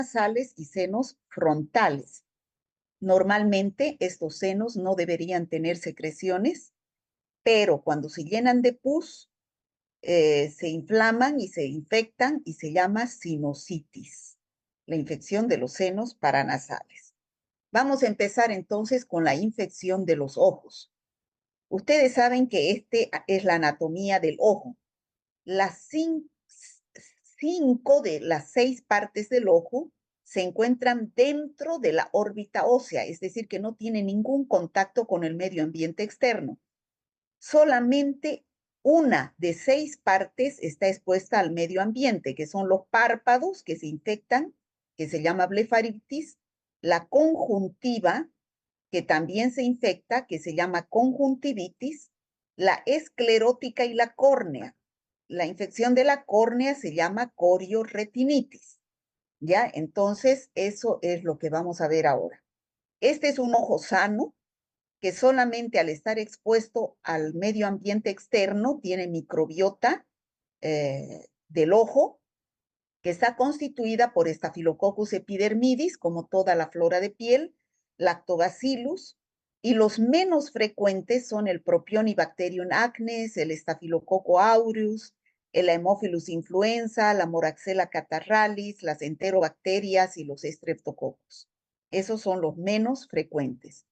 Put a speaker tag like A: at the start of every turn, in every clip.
A: nasales y senos frontales. Normalmente estos senos no deberían tener secreciones, pero cuando se llenan de pus, se inflaman y se infectan y se llama sinusitis, la infección de los senos paranasales. Vamos a empezar entonces con la infección de los ojos. Ustedes saben que este es la anatomía del ojo. Las 5 de las 6 partes del ojo se encuentran dentro de la órbita ósea, es decir, que no tiene ningún contacto con el medio ambiente externo. Solamente una de 6 partes está expuesta al medio ambiente, que son los párpados que se infectan, que se llama blefaritis, la conjuntiva, que también se infecta, que se llama conjuntivitis, la esclerótica y la córnea. La infección de la córnea se llama corioretinitis. ¿Ya? Entonces, eso es lo que vamos a ver ahora. Este es un ojo sano que solamente al estar expuesto al medio ambiente externo tiene microbiota del ojo, que está constituida por Staphylococcus epidermidis, como toda la flora de piel, Lactobacillus, y los menos frecuentes son el Propionibacterium acnes, el Staphylococcus aureus, el Haemophilus influenza, la Moraxella catarrhalis, las enterobacterias y los Streptococcus. Esos son los menos frecuentes.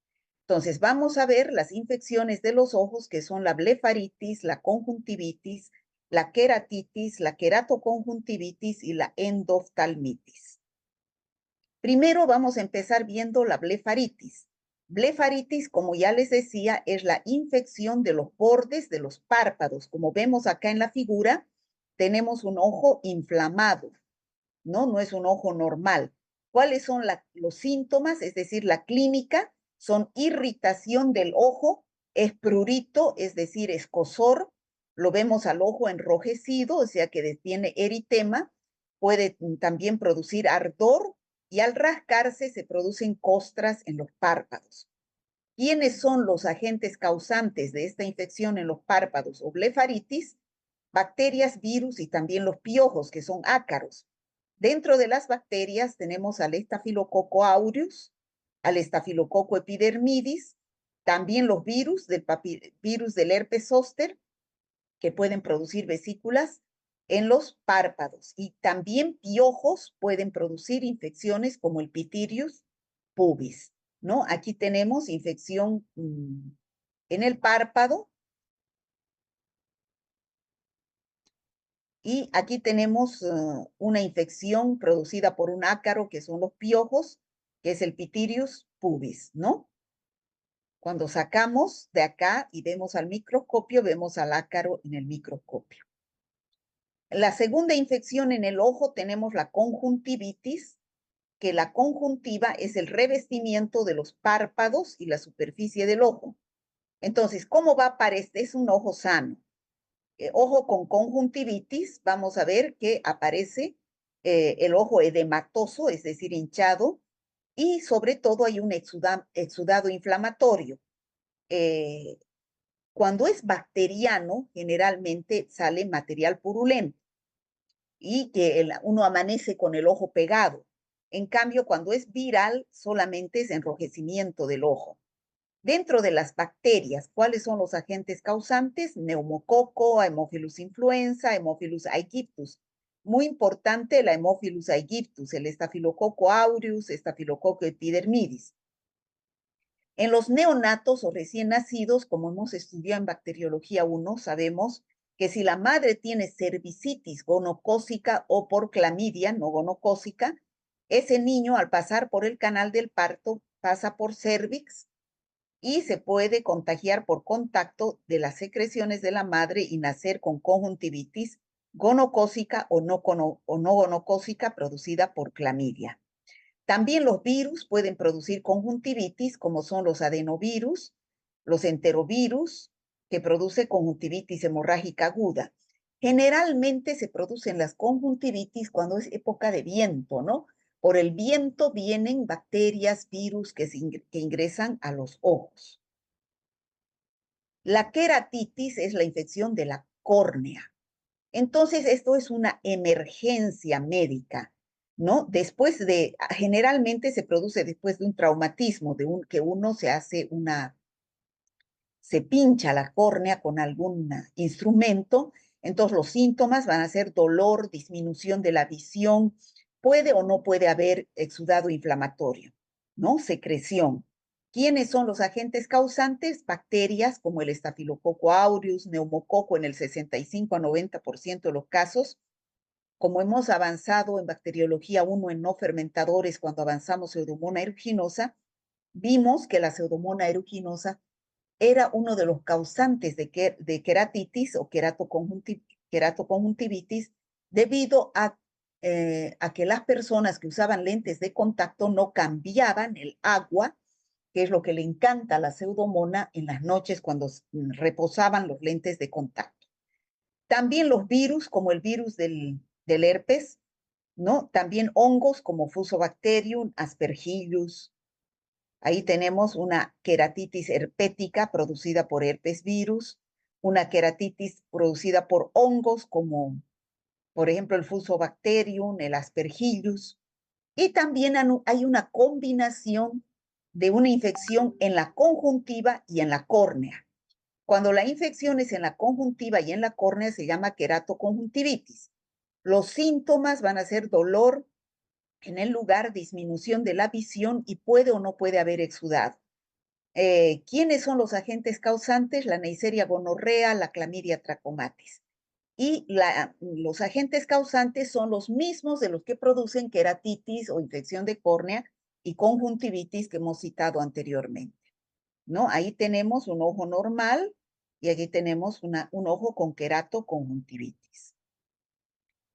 A: Entonces, vamos a ver las infecciones de los ojos, que son la blefaritis, la conjuntivitis, la queratitis, la queratoconjuntivitis y la endoftalmitis. Primero vamos a empezar viendo la blefaritis. Blefaritis, como ya les decía, es la infección de los bordes de los párpados. Como vemos acá en la figura, tenemos un ojo inflamado, ¿no? No es un ojo normal. ¿Cuáles son los síntomas? Es decir, la clínica son irritación del ojo, es prurito, es decir, escozor, lo vemos al ojo enrojecido, o sea que tiene eritema, puede también producir ardor y al rascarse se producen costras en los párpados. ¿Quiénes son los agentes causantes de esta infección en los párpados o blefaritis? Bacterias, virus y también los piojos, que son ácaros. Dentro de las bacterias tenemos al Staphylococcus aureus, al Staphylococcus epidermidis, también los virus virus del herpes zóster, que pueden producir vesículas en los párpados. Y también piojos pueden producir infecciones como el Pityrius pubis, ¿no? Aquí tenemos infección en el párpado. Y aquí tenemos una infección producida por un ácaro, que son los piojos, que es el Pityrius pubis, ¿no? Cuando sacamos de acá y vemos al microscopio, vemos al ácaro en el microscopio. La segunda infección en el ojo tenemos la conjuntivitis, que la conjuntiva es el revestimiento de los párpados y la superficie del ojo. Entonces, ¿cómo va a aparecer? Es un ojo sano. Ojo con conjuntivitis, vamos a ver que aparece el ojo edematoso, es decir, hinchado, y sobre todo hay un exudado inflamatorio. Cuando es bacteriano, generalmente sale material purulento y que uno amanece con el ojo pegado. En cambio, cuando es viral, solamente es enrojecimiento del ojo. Dentro de las bacterias, ¿cuáles son los agentes causantes? Neumococo, Haemophilus influenza, Haemophilus aegyptus. Muy importante la Haemophilus aegyptus, el Staphylococcus aureus, Staphylococcus epidermidis. En los neonatos o recién nacidos, como hemos estudiado en Bacteriología 1, sabemos que si la madre tiene cervicitis gonocócica o por clamidia no gonocócica, ese niño al pasar por el canal del parto pasa por cervix y se puede contagiar por contacto de las secreciones de la madre y nacer con conjuntivitis gonocócica o no gonocócica producida por clamidia. También los virus pueden producir conjuntivitis, como son los adenovirus, los enterovirus, que produce conjuntivitis hemorrágica aguda. Generalmente se producen las conjuntivitis cuando es época de viento, ¿no? Por el viento vienen bacterias, virus que ingresan a los ojos. La queratitis es la infección de la córnea. Entonces, esto es una emergencia médica. ¿no? Generalmente se produce después de un traumatismo, que uno se pincha la córnea con algún instrumento, entonces los síntomas van a ser dolor, disminución de la visión, puede o no puede haber exudado inflamatorio, ¿no? Secreción. ¿Quiénes son los agentes causantes? Bacterias como el Staphylococcus aureus, neumococo en el 65 a 90% de los casos. Como hemos avanzado en bacteriología 1 en no fermentadores cuando avanzamos Pseudomonas aeruginosa, vimos que la Pseudomonas aeruginosa era uno de los causantes de queratitis o queratoconjuntivitis debido a que las personas que usaban lentes de contacto no cambiaban el agua, que es lo que le encanta a la pseudomona en las noches cuando reposaban los lentes de contacto. También los virus, como el virus del herpes, ¿no? También hongos como Fusobacterium, Aspergillus. Ahí tenemos una queratitis herpética producida por herpes virus, una queratitis producida por hongos como, por ejemplo, el Fusobacterium, el Aspergillus. Y también hay una combinación de una infección en la conjuntiva y en la córnea. Cuando la infección es en la conjuntiva y en la córnea se llama queratoconjuntivitis. Los síntomas van a ser dolor en el lugar, disminución de la visión y puede o no puede haber exudado. ¿Quiénes son los agentes causantes? La Neisseria gonorrea, la Clamidia trachomatis. Y los agentes causantes son los mismos de los que producen queratitis o infección de córnea y conjuntivitis que hemos citado anteriormente, ¿no? Ahí tenemos un ojo normal y aquí tenemos un ojo con queratoconjuntivitis.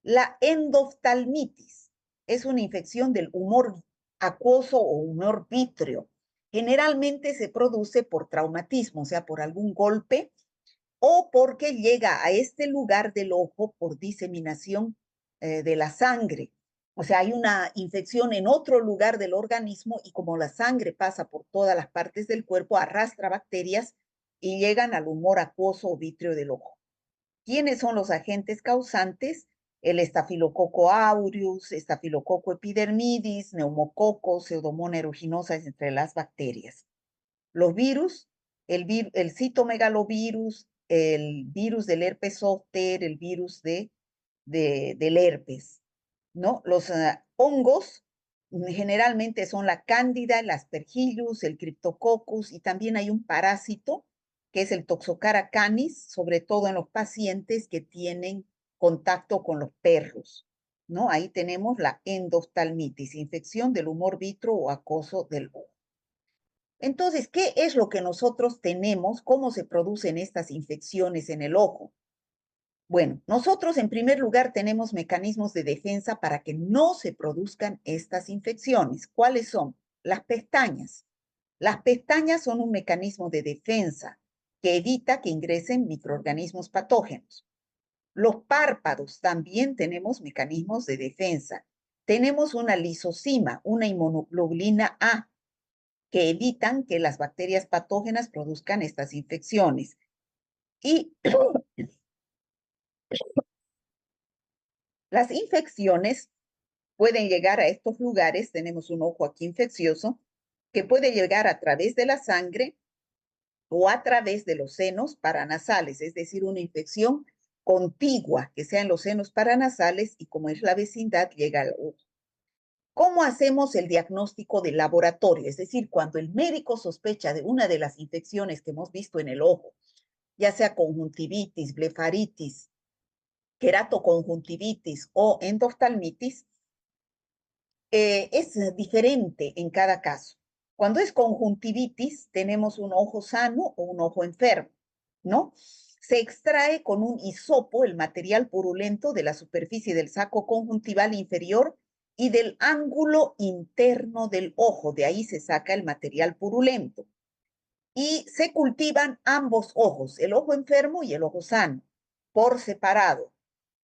A: La endoftalmitis es una infección del humor acuoso o humor vítreo. Generalmente se produce por traumatismo, o sea, por algún golpe o porque llega a este lugar del ojo por diseminación de la sangre. O sea, hay una infección en otro lugar del organismo y como la sangre pasa por todas las partes del cuerpo, arrastra bacterias y llegan al humor acuoso o vítreo del ojo. ¿Quiénes son los agentes causantes? El Staphylococcus aureus, Staphylococcus epidermidis, neumococo, Pseudomonas aeruginosa entre las bacterias. Los virus, el citomegalovirus, el virus del herpes zóster, el virus del herpes, ¿no? Los hongos generalmente son la cándida, el aspergillus, el cryptococcus y también hay un parásito que es el Toxocara canis, sobre todo en los pacientes que tienen contacto con los perros, ¿no? Ahí tenemos la endoftalmitis, infección del humor vitro o acoso del ojo. Entonces, ¿qué es lo que nosotros tenemos? ¿Cómo se producen estas infecciones en el ojo? Bueno, nosotros en primer lugar tenemos mecanismos de defensa para que no se produzcan estas infecciones. ¿Cuáles son? Las pestañas. Las pestañas son un mecanismo de defensa que evita que ingresen microorganismos patógenos. Los párpados también tenemos mecanismos de defensa. Tenemos una lisozima, una inmunoglobulina A, que evitan que las bacterias patógenas produzcan estas infecciones. Y las infecciones pueden llegar a estos lugares, tenemos un ojo aquí infeccioso, que puede llegar a través de la sangre o a través de los senos paranasales, es decir, una infección contigua que sea en los senos paranasales y como es la vecindad, llega al ojo. ¿Cómo hacemos el diagnóstico de laboratorio? Es decir, cuando el médico sospecha de una de las infecciones que hemos visto en el ojo, ya sea conjuntivitis, blefaritis, queratoconjuntivitis o endoftalmitis, es diferente en cada caso. Cuando es conjuntivitis, tenemos un ojo sano o un ojo enfermo, ¿no? Se extrae con un hisopo el material purulento de la superficie del saco conjuntival inferior y del ángulo interno del ojo. De ahí se saca el material purulento. Y se cultivan ambos ojos, el ojo enfermo y el ojo sano, por separado.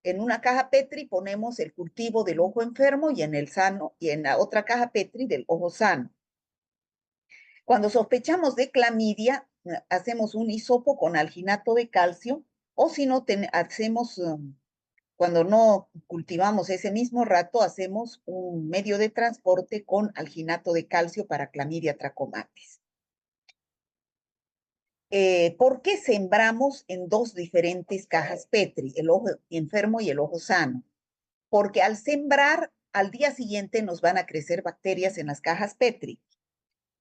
A: En una caja Petri ponemos el cultivo del ojo enfermo y en el sano, y en la otra caja Petri del ojo sano. Cuando sospechamos de clamidia, hacemos un hisopo con alginato de calcio, o si no, hacemos Cuando no cultivamos ese mismo rato, hacemos un medio de transporte con alginato de calcio para Clamidia trachomatis. ¿Por qué sembramos en dos diferentes cajas Petri, el ojo enfermo y el ojo sano? Porque al sembrar, al día siguiente nos van a crecer bacterias en las cajas Petri.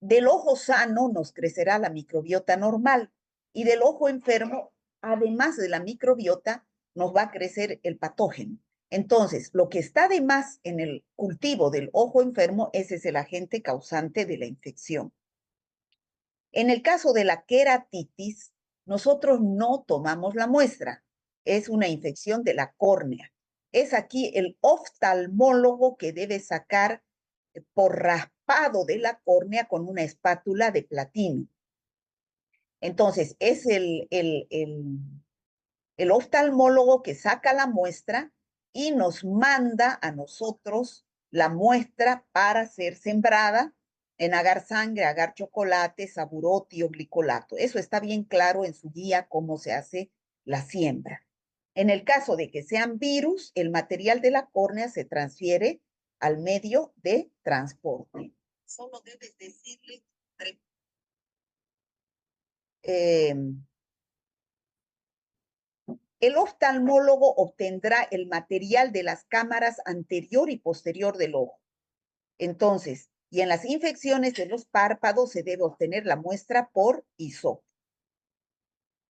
A: Del ojo sano nos crecerá la microbiota normal y del ojo enfermo, además de la microbiota, nos va a crecer el patógeno. Entonces, lo que está de más en el cultivo del ojo enfermo, ese es el agente causante de la infección. En el caso de la queratitis, nosotros no tomamos la muestra. Es una infección de la córnea. Es aquí el oftalmólogo que debe sacar por raspado de la córnea con una espátula de platino. Entonces, es el oftalmólogo que saca la muestra y nos manda a nosotros la muestra para ser sembrada en agar sangre, agar chocolate, saburotio, glicolato. Eso está bien claro en su guía cómo se hace la siembra. En el caso de que sean virus, el material de la córnea se transfiere al medio de transporte. Solo debes decirle el oftalmólogo obtendrá el material de las cámaras anterior y posterior del ojo. Entonces, y en las infecciones de los párpados se debe obtener la muestra por hisopo.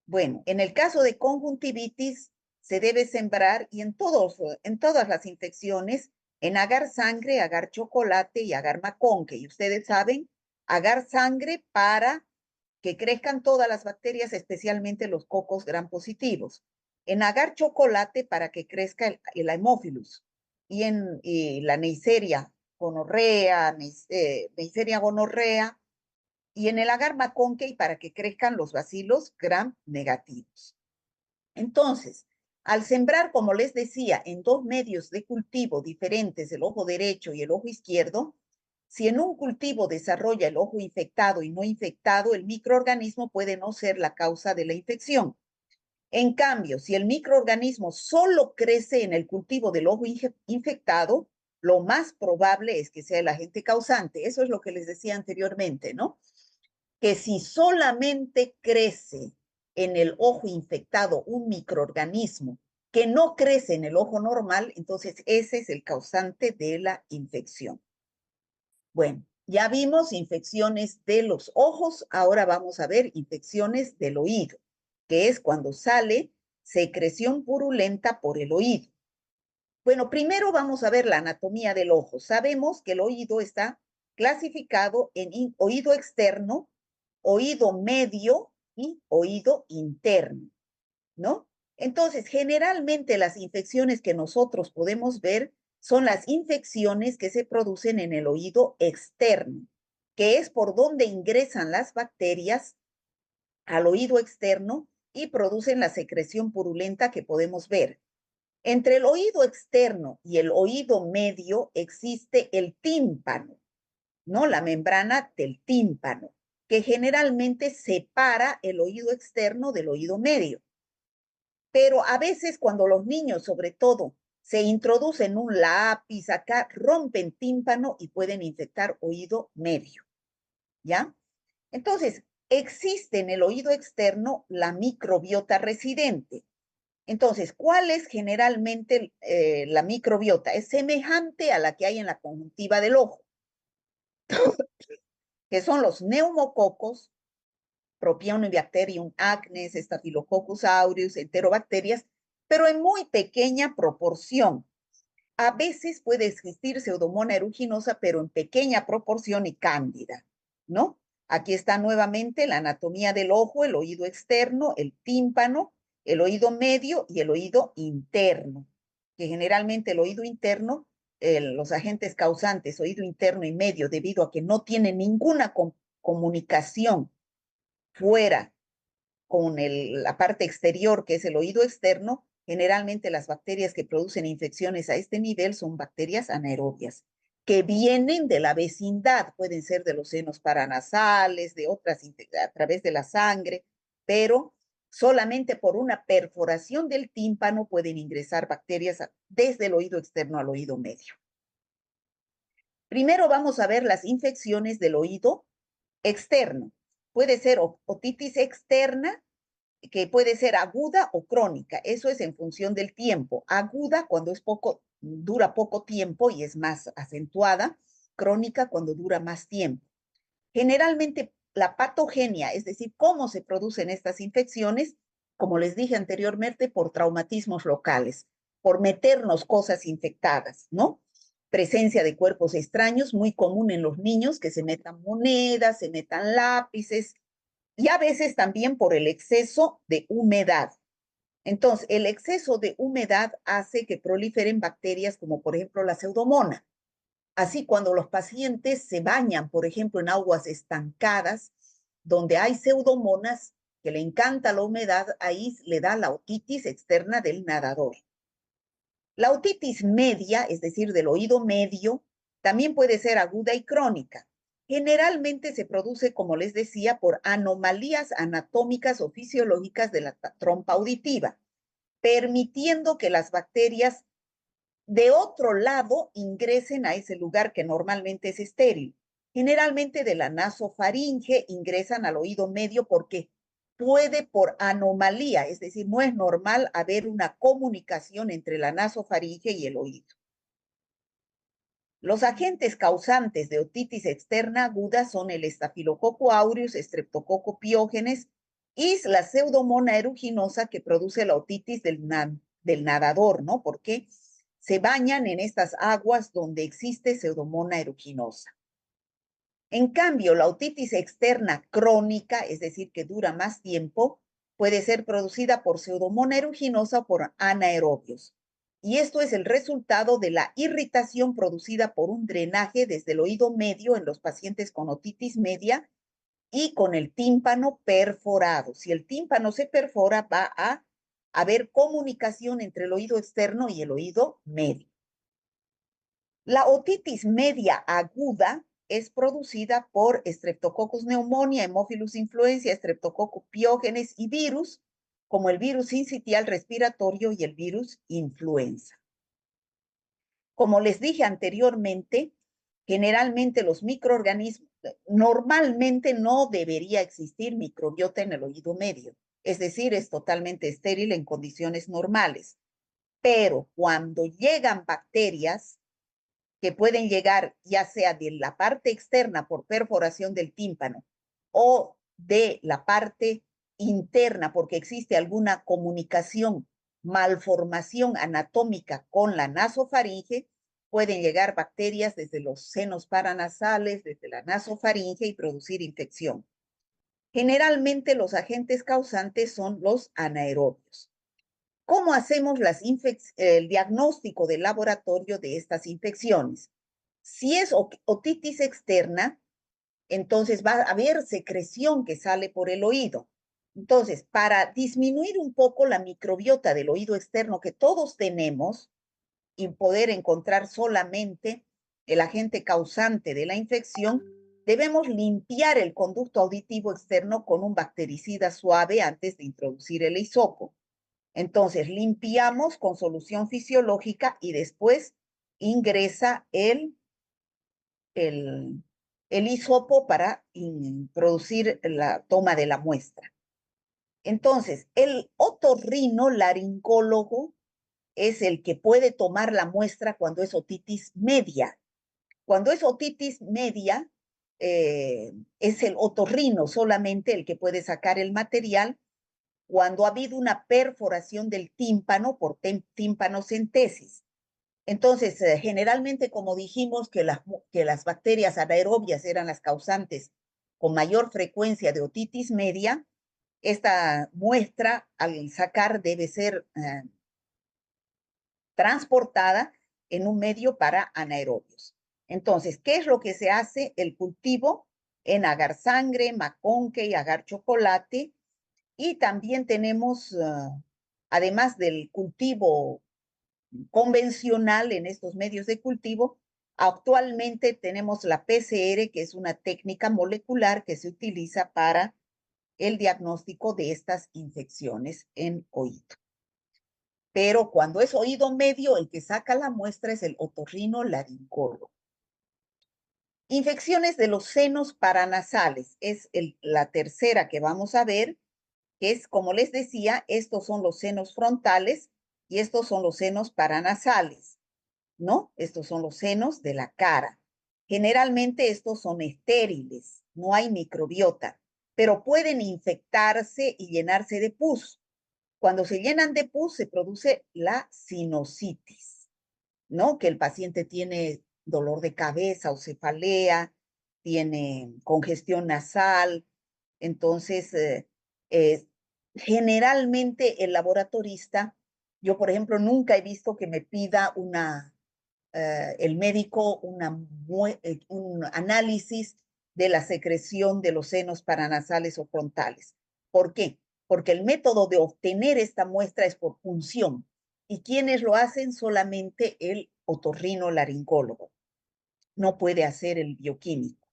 A: Bueno, en el caso de conjuntivitis se debe sembrar y en todas las infecciones en agar sangre, agar chocolate y agar maconque. Y ustedes saben, agar sangre para que crezcan todas las bacterias, especialmente los cocos gram positivos. En agar chocolate para que crezca el Haemophilus. Y en la Neisseria gonorrea, Neisseria gonorrea, y en el agar maconque para que crezcan los bacilos gram negativos. Entonces, al sembrar, como les decía, en dos medios de cultivo diferentes, el ojo derecho y el ojo izquierdo, si en un cultivo desarrolla el ojo infectado y no infectado, el microorganismo puede no ser la causa de la infección. En cambio, si el microorganismo solo crece en el cultivo del ojo infectado, lo más probable es que sea el agente causante. Eso es lo que les decía anteriormente, ¿no? Que si solamente crece en el ojo infectado un microorganismo que no crece en el ojo normal, entonces ese es el causante de la infección. Bueno, ya vimos infecciones de los ojos, ahora vamos a ver infecciones del oído, que es cuando sale secreción purulenta por el oído. Bueno, primero vamos a ver la anatomía del ojo. Sabemos que el oído está clasificado en oído externo, oído medio y oído interno, ¿no? Entonces, generalmente las infecciones que nosotros podemos ver son las infecciones que se producen en el oído externo, que es por donde ingresan las bacterias al oído externo y producen la secreción purulenta que podemos ver. Entre el oído externo y el oído medio existe el tímpano, ¿no? La membrana del tímpano, que generalmente separa el oído externo del oído medio. Pero a veces cuando los niños, sobre todo, se introducen un lápiz acá, rompen tímpano y pueden infectar oído medio, ¿ya? Entonces, existe en el oído externo la microbiota residente. Entonces, ¿cuál es generalmente la microbiota? Es semejante a la que hay en la conjuntiva del ojo, que son los neumococos, Propionibacterium acnes, Staphylococcus aureus, enterobacterias, pero en muy pequeña proporción. A veces puede existir Pseudomonas aeruginosa, pero en pequeña proporción y cándida, ¿no? Aquí está nuevamente la anatomía del ojo, el oído externo, el tímpano, el oído medio y el oído interno, que generalmente el oído interno, los agentes causantes, oído interno y medio, debido a que no tienen ninguna comunicación fuera con la parte exterior, que es el oído externo, generalmente las bacterias que producen infecciones a este nivel son bacterias anaerobias, que vienen de la vecindad, pueden ser de los senos paranasales, de otras a través de la sangre, pero Solamente por una perforación del tímpano pueden ingresar bacterias desde el oído externo al oído medio. Primero vamos a ver las infecciones del oído externo. Puede ser otitis externa, que puede ser aguda o crónica. Eso es en función del tiempo. Aguda cuando es dura poco tiempo y es más acentuada. Crónica cuando dura más tiempo. Generalmente la patogenia, es decir, cómo se producen estas infecciones, como les dije anteriormente, por traumatismos locales, por meternos cosas infectadas, ¿no? Presencia de cuerpos extraños, muy común en los niños, que se metan monedas, se metan lápices, y a veces también por el exceso de humedad. Entonces, el exceso de humedad hace que proliferen bacterias como por ejemplo la pseudomonas. Así, cuando los pacientes se bañan, por ejemplo, en aguas estancadas, donde hay pseudomonas, que le encanta la humedad, ahí le da la otitis externa del nadador. La otitis media, es decir, del oído medio, también puede ser aguda y crónica. Generalmente se produce, como les decía, por anomalías anatómicas o fisiológicas de la trompa auditiva, permitiendo que las bacterias de otro lado ingresen a ese lugar que normalmente es estéril. Generalmente de la nasofaringe ingresan al oído medio porque puede por anomalía, es decir, no es normal haber una comunicación entre la nasofaringe y el oído. Los agentes causantes de otitis externa aguda son el estafilococo aureus, streptococo piógenes y la pseudomonas aeruginosa que produce la otitis del nadador, ¿no? Porque se bañan en estas aguas donde existe pseudomonas aeruginosa. En cambio, la otitis externa crónica, es decir, que dura más tiempo, puede ser producida por pseudomonas aeruginosa o por anaerobios. Y esto es el resultado de la irritación producida por un drenaje desde el oído medio en los pacientes con otitis media y con el tímpano perforado. Si el tímpano se perfora, va a haber comunicación entre el oído externo y el oído medio. La otitis media aguda es producida por Streptococcus pneumoniae, Haemophilus influenza, Streptococcus piógenes y virus, como el virus sincitial respiratorio y el virus influenza. Como les dije anteriormente, generalmente los microorganismos, normalmente no debería existir microbiota en el oído medio, es decir, es totalmente estéril en condiciones normales. Pero cuando llegan bacterias, que pueden llegar ya sea de la parte externa por perforación del tímpano o de la parte interna porque existe alguna comunicación, malformación anatómica con la nasofaringe, pueden llegar bacterias desde los senos paranasales, desde la nasofaringe y producir infección. Generalmente los agentes causantes son los anaerobios. ¿Cómo hacemos el diagnóstico del laboratorio de estas infecciones? Si es otitis externa, entonces va a haber secreción que sale por el oído. Entonces, para disminuir un poco la microbiota del oído externo que todos tenemos y poder encontrar solamente el agente causante de la infección, debemos limpiar el conducto auditivo externo con un bactericida suave antes de introducir el hisopo. Entonces, limpiamos con solución fisiológica y después ingresa el, el hisopo para introducir la toma de la muestra. Entonces, el otorrinolaringólogo es el que puede tomar la muestra cuando es otitis media. Cuando es otitis media, es el otorrino solamente el que puede sacar el material cuando ha habido una perforación del tímpano por tímpanocentesis. Entonces, generalmente, como dijimos que las bacterias anaerobias eran las causantes con mayor frecuencia de otitis media, esta muestra al sacar debe ser transportada en un medio para anaerobios. Entonces, ¿qué es lo que se hace? El cultivo en agar sangre, maconque y agar chocolate. Y también tenemos, además del cultivo convencional en estos medios de cultivo, actualmente tenemos la PCR, que es una técnica molecular que se utiliza para el diagnóstico de estas infecciones en oído. Pero cuando es oído medio, el que saca la muestra es el otorrinolaringólogo. Infecciones de los senos paranasales es la tercera que vamos a ver, que es, como les decía, estos son los senos frontales y estos son los senos paranasales, ¿no? Estos son los senos de la cara. Generalmente estos son estériles, no hay microbiota, pero pueden infectarse y llenarse de pus. Cuando se llenan de pus se produce la sinusitis, ¿no? Que el paciente tiene dolor de cabeza o cefalea, tiene congestión nasal. Entonces, eh, generalmente el laboratorista, yo por ejemplo nunca he visto que me pida el médico un análisis de la secreción de los senos paranasales o frontales. ¿Por qué? Porque el método de obtener esta muestra es por punción y quienes lo hacen solamente el otorrinolaringólogo. No puede hacer el bioquímico.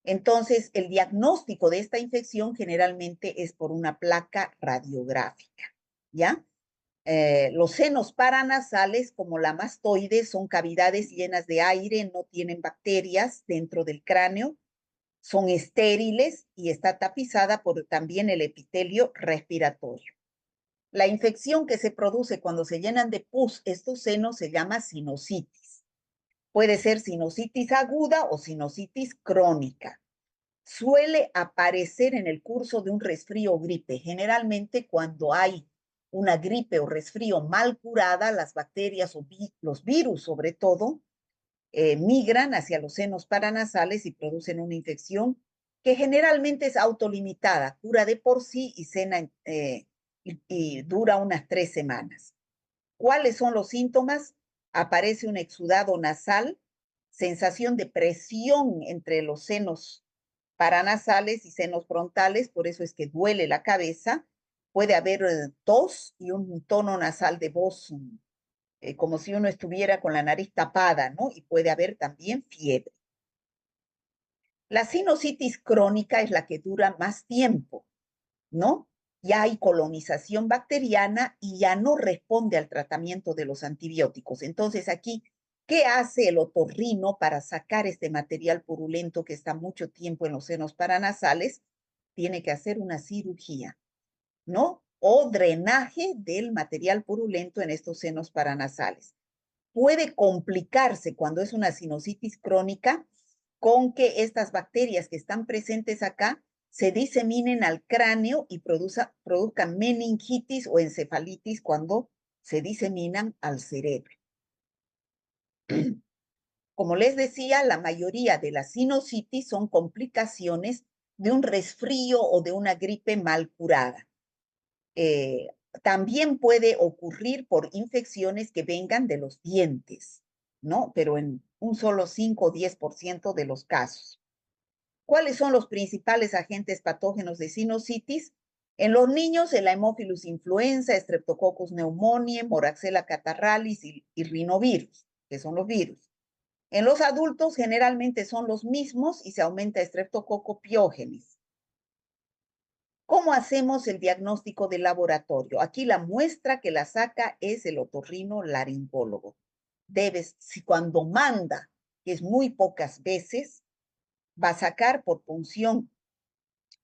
A: Entonces, el diagnóstico de esta infección generalmente es por una placa radiográfica, ¿ya? Los senos paranasales, como la mastoide, son cavidades llenas de aire, no tienen bacterias dentro del cráneo, son estériles y está tapizada por también el epitelio respiratorio. La infección que se produce cuando se llenan de pus estos senos se llama sinusitis. Puede ser sinusitis aguda o sinusitis crónica. Suele aparecer en el curso de un resfrío o gripe. Generalmente cuando hay una gripe o resfrío mal curada, las bacterias o los virus sobre todo migran hacia los senos paranasales y producen una infección que generalmente es autolimitada, cura de por sí y dura unas 3 semanas. ¿Cuáles son los síntomas? Aparece un exudado nasal, sensación de presión entre los senos paranasales y senos frontales, por eso es que duele la cabeza. Puede haber tos y un tono nasal de voz como si uno estuviera con la nariz tapada, ¿no? Y puede haber también fiebre. La sinusitis crónica es la que dura más tiempo, ¿no? Ya hay colonización bacteriana y ya no responde al tratamiento de los antibióticos. Entonces aquí, ¿qué hace el otorrino para sacar este material purulento que está mucho tiempo en los senos paranasales? Tiene que hacer una cirugía, ¿no? O drenaje del material purulento en estos senos paranasales. Puede complicarse cuando es una sinusitis crónica con que estas bacterias que están presentes acá se diseminen al cráneo y produzcan meningitis o encefalitis cuando se diseminan al cerebro. Como les decía, la mayoría de las sinusitis son complicaciones de un resfrío o de una gripe mal curada. Eh, También puede ocurrir por infecciones que vengan de los dientes, ¿no? Pero en un solo 5 o 10% de los casos. ¿Cuáles son los principales agentes patógenos de sinusitis? En los niños, el Haemophilus influenza, Streptococcus pneumoniae, Moraxella catarrhalis y rinovirus, que son los virus. En los adultos, generalmente son los mismos y se aumenta Streptococcus pyogenes. ¿Cómo hacemos el diagnóstico de laboratorio? Aquí la muestra que la saca es el otorrinolaringólogo. Si cuando manda, que es muy pocas veces, va a sacar por punción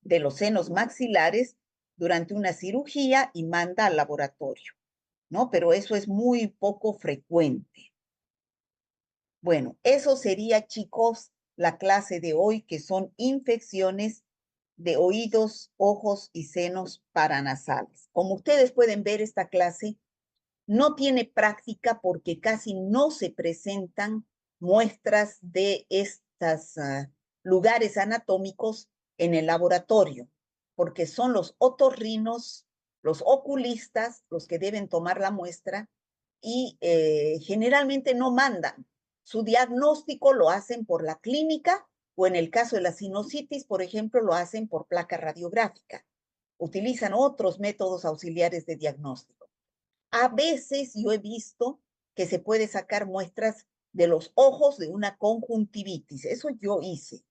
A: de los senos maxilares durante una cirugía y manda al laboratorio, ¿no? Pero eso es muy poco frecuente. Bueno, eso sería, chicos, la clase de hoy, que son infecciones de oídos, ojos y senos paranasales. Como ustedes pueden ver, esta clase no tiene práctica porque casi no se presentan muestras de estos lugares anatómicos en el laboratorio, porque son los otorrinos, los oculistas, los que deben tomar la muestra y generalmente no mandan. Su diagnóstico lo hacen por la clínica o en el caso de la sinusitis, por ejemplo, lo hacen por placa radiográfica. Utilizan otros métodos auxiliares de diagnóstico. A veces yo he visto que se puede sacar muestras de los ojos de una conjuntivitis. Eso yo hice.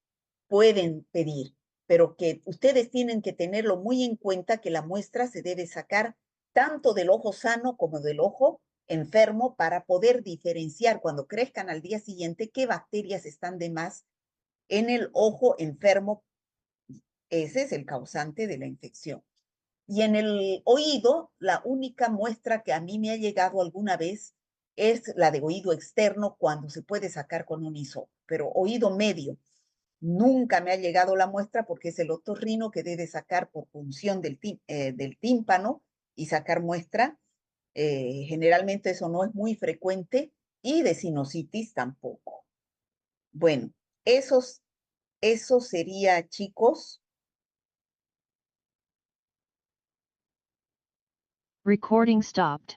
A: Pueden pedir. pero que ustedes tienen que tenerlo muy en cuenta que la muestra se debe sacar tanto del ojo sano como del ojo enfermo para poder diferenciar cuando crezcan al día siguiente qué bacterias están de más en el ojo enfermo. Ese es el causante de la infección. Y en el oído, la única muestra que a mí me ha llegado alguna vez es la de oído externo cuando se puede sacar con un hisopo, pero oído medio. Nunca me ha llegado la muestra porque es el otorrino que debe sacar por punción del tímpano y sacar muestra. Generalmente eso no es muy frecuente y de sinusitis tampoco. Bueno, eso sería, chicos.
B: Recording stopped.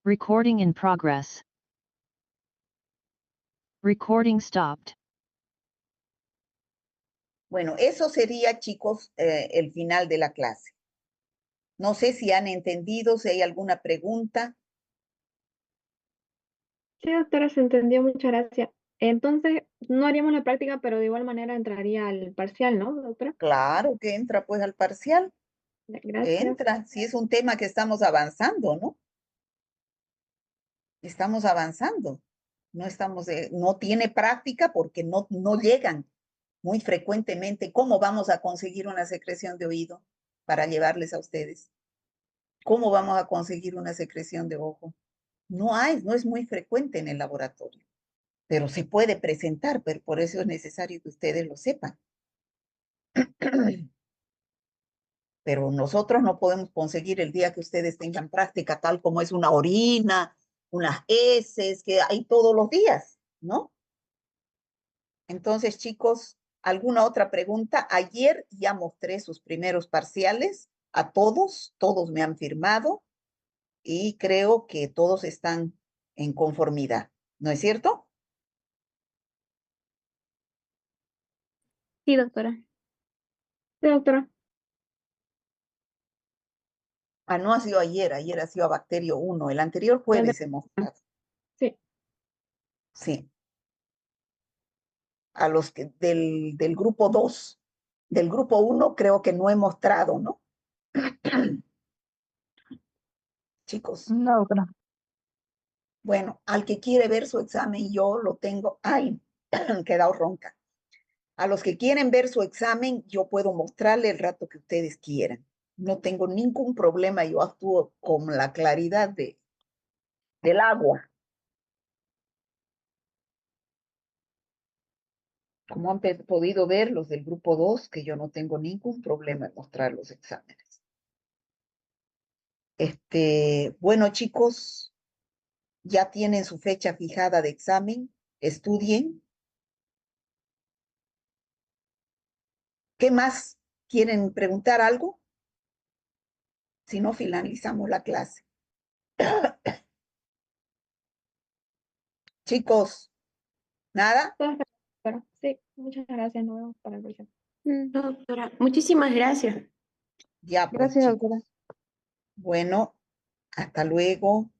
B: Recording in progress. Recording stopped.
A: Bueno, eso sería, chicos, el final de la clase. No sé si han entendido, si hay alguna pregunta.
C: Sí, doctora, se entendió, muchas gracias. Entonces, no haríamos la práctica, pero de igual manera entraría al parcial, ¿no, doctora?
A: Claro que entra pues al parcial,
C: Gracias.
A: entra. Si es un tema que estamos avanzando, ¿no? Estamos avanzando. No tiene práctica porque no llegan muy frecuentemente. ¿Cómo vamos a conseguir una secreción de oído para llevarles a ustedes? ¿Cómo vamos a conseguir una secreción de ojo? No es muy frecuente en el laboratorio, pero se puede presentar, pero por eso es necesario que ustedes lo sepan. Pero nosotros no podemos conseguir el día que ustedes tengan práctica, tal como es una orina, unas heces, que hay todos los días, ¿no? Entonces, chicos, ¿alguna otra pregunta? Ayer ya mostré sus primeros parciales a todos me han firmado y creo que todos están en conformidad, ¿no es cierto?
C: Sí, doctora. Sí, doctora.
A: Ah, no ha sido ayer ha sido a Bacterio 1, el anterior jueves hemos mostrado.
C: Sí.
A: Sí, a los que del grupo 2, del grupo 1 creo que no he mostrado, ¿no? Chicos.
D: No, doctora.
A: Bueno, al que quiere ver su examen, yo lo tengo. Ay, quedado ronca. A los que quieren ver su examen, yo puedo mostrarle el rato que ustedes quieran. No tengo ningún problema, yo actúo con la claridad del agua. Como han podido ver los del grupo 2, que yo no tengo ningún problema en mostrar los exámenes. Bueno, chicos, ya tienen su fecha fijada de examen, estudien. ¿Qué más? ¿Quieren preguntar algo? Si no, finalizamos la clase. Chicos, ¿nada?
C: Todas las doctora. Sí, muchas gracias. Nos vemos para el próximo.
E: No, doctora, muchísimas gracias.
A: Ya, pues,
D: Gracias,
A: chicos.
D: doctora.
A: Bueno, hasta luego.